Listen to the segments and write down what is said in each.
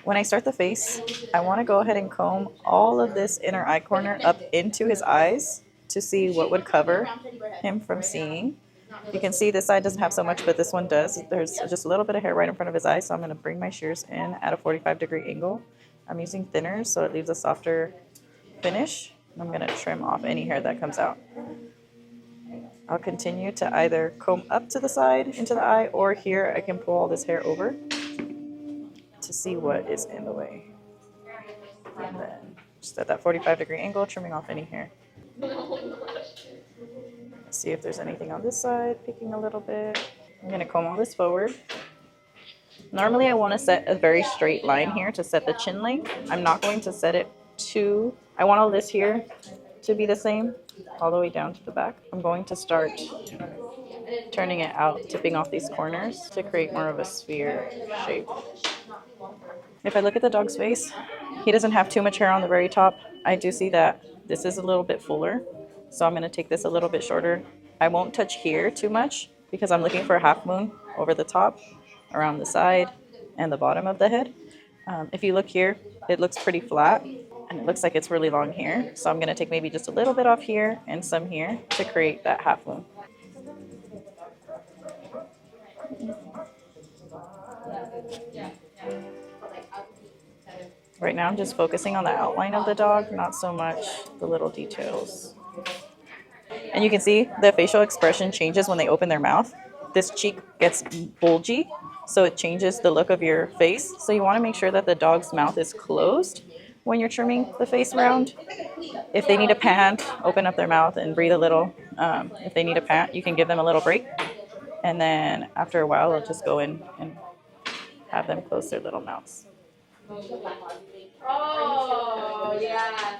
When I start the face, I want to go ahead and comb all of this inner eye corner up into his eyes to see what would cover him from seeing. You can see this side doesn't have so much, but this one does. There's just a little bit of hair right in front of his eye, so I'm going to bring my shears in at a 45-degree angle. I'm using thinners, so it leaves a softer finish. I'm going to trim off any hair that comes out. I'll continue to either comb up to the side into the eye, or here I can pull all this hair over to see what is in the way. And then just at that 45-degree angle, trimming off any hair. See if there's anything on this side, picking a little bit. I'm going to comb all this forward. Normally I want to set a very straight line here to set the chin length. I'm not going to set it too, I want all this here to be the same all the way down to the back. I'm going to start turning it out, tipping off these corners to create more of a sphere shape. If I look at the dog's face, he doesn't have too much hair on the very top. I do see that this is a little bit fuller, so I'm going to take this a little bit shorter. I won't touch here too much because I'm looking for a half moon over the top, around the side, and the bottom of the head. If you look here, it looks pretty flat, and it looks like it's really long here. So I'm going to take maybe just a little bit off here and some here to create that half moon. Right now I'm just focusing on the outline of the dog, not so much the little details. And you can see the facial expression changes when they open their mouth. This cheek gets bulgy, so it changes the look of your face. So you want to make sure that the dog's mouth is closed when you're trimming the face around. If they need a pant, open up their mouth and breathe a little. If they need a pant, you can give them a little break. And then after a while, I'll just go in and have them close their little mouths. Oh, yeah.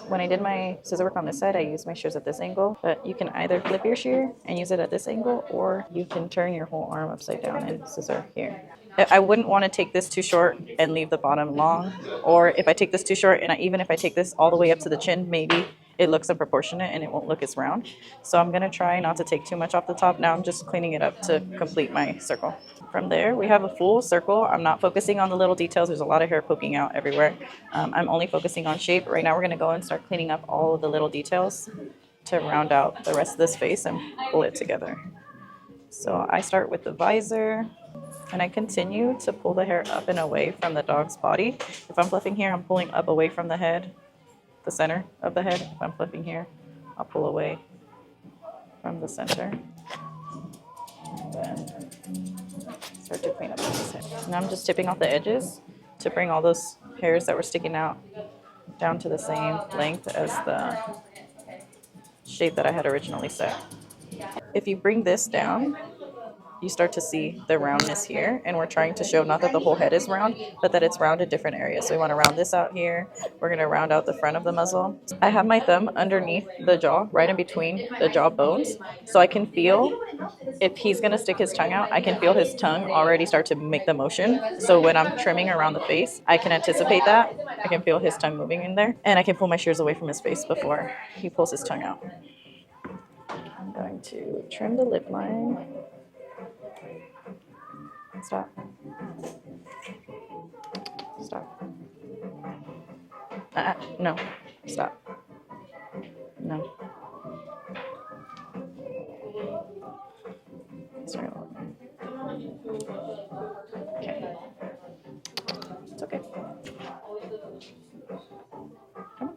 When I did my scissor work on this side, I used my shears at this angle, but you can either flip your shear and use it at this angle, or you can turn your whole arm upside down and scissor here. I wouldn't want to take this too short and leave the bottom long, or if I take this too short and even if I take this all the way up to the chin, maybe it looks unproportionate and it won't look as round. So I'm going to try not to take too much off the top. Now I'm just cleaning it up to complete my circle. From there, we have a full circle. I'm not focusing on the little details. There's a lot of hair poking out everywhere. I'm only focusing on shape. Right now we're going to go and start cleaning up all of the little details to round out the rest of this face and pull it together. So I start with the visor, and I continue to pull the hair up and away from the dog's body. If I'm flipping here, I'm pulling up away from the head, the center of the head. If I'm flipping here, I'll pull away from the center. And then start to clean up this head. Now I'm just tipping off the edges to bring all those hairs that were sticking out down to the same length as the shape that I had originally set. If you bring this down, you start to see the roundness here, and we're trying to show not that the whole head is round, but that it's round in different areas. So we want to round this out here. We're going to round out the front of the muzzle. I have my thumb underneath the jaw, right in between the jaw bones, so I can feel if he's going to stick his tongue out, I can feel his tongue already start to make the motion. So when I'm trimming around the face, I can anticipate that. I can feel his tongue moving in there, and I can pull my shears away from his face before he pulls his tongue out. I'm going to trim the lip line. Stop. Stop. No. Stop. No. Sorry. Okay. It's okay. Come on.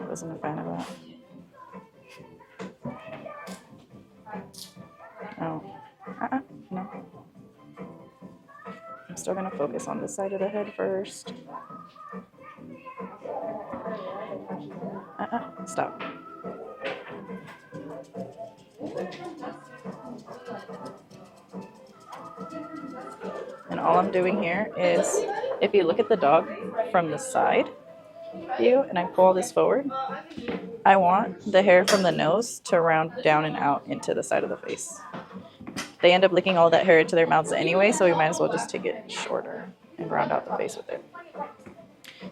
I wasn't a fan of that. Oh. No. I'm still going to focus on this side of the head first. Stop. And all I'm doing here is, if you look at the dog from the side view and I pull this forward, I want the hair from the nose to round down and out into the side of the face. They end up licking all that hair into their mouths anyway, so we might as well just take it shorter and round out the face with it.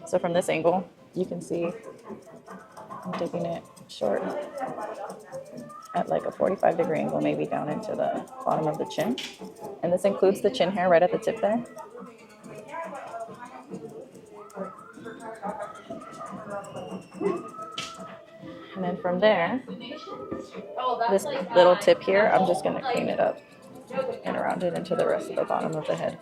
So from this angle, you can see I'm taking it short at like a 45-degree angle, maybe down into the bottom of the chin. And this includes the chin hair right at the tip there. And then from there, this little tip here, I'm just going to clean it up and round it into the rest of the bottom of the head.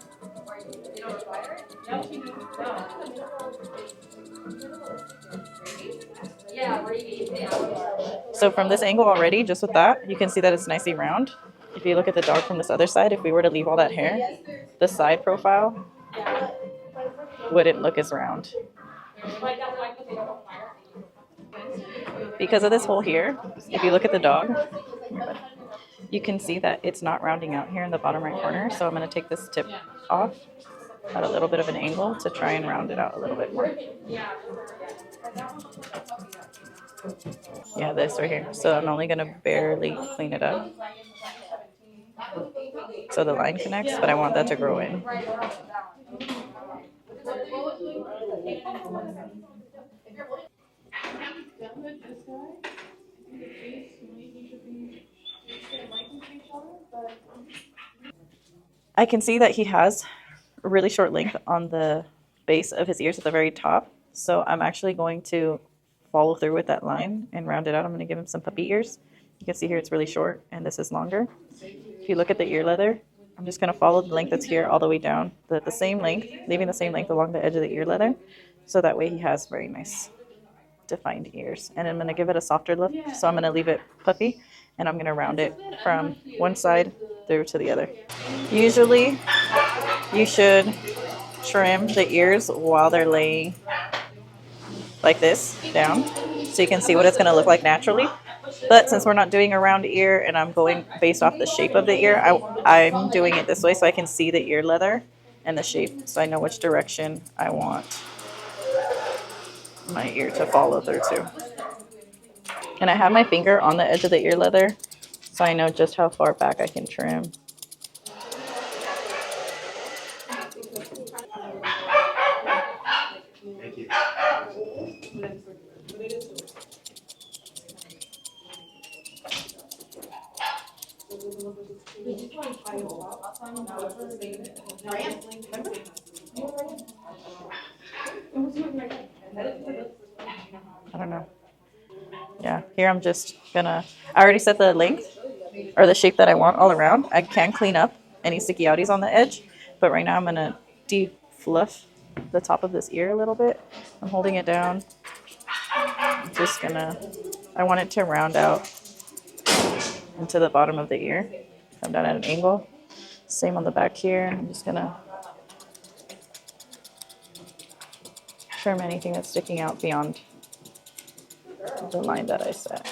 So from this angle already, just with that, you can see that it's nicely round. If you look at the dog from this other side, if we were to leave all that hair, the side profile wouldn't look as round. Because of this hole here, if you look at the dog, you can see that it's not rounding out here in the bottom right corner. So I'm going to take this tip off at a little bit of an angle to try and round it out a little bit more. Yeah, this right here. So I'm only going to barely clean it up so the line connects, but I want that to grow in. I can see that he has a really short length on the base of his ears at the very top. So I'm actually going to follow through with that line and round it out. I'm going to give him some puppy ears. You can see here it's really short and this is longer. If you look at the ear leather, I'm just going to follow the length that's here all the way down, the same length, leaving the same length along the edge of the ear leather. So that way he has very nice defined ears. And I'm going to give it a softer lift. So I'm going to leave it puffy and I'm going to round it from one side through to the other. Usually you should trim the ears while they're laying like this down so you can see what it's going to look like naturally. But since we're not doing a round ear and I'm going based off the shape of the ear, I'm doing it this way so I can see the ear leather and the shape so I know which direction I want my ear to follow through to. And I have my finger on the edge of the ear leather so I know just how far back I can trim. Thank you. I don't know. Yeah, here I'm just gonna, I already set the length or the shape that I want all around. I can clean up any sticky outies on the edge, but right now I'm gonna de-fluff the top of this ear a little bit. I'm holding it down. I'm just gonna, I want it to round out into the bottom of the ear. Come down at an angle. Same on the back here. I'm just gonna trim anything that's sticking out beyond the line that I set.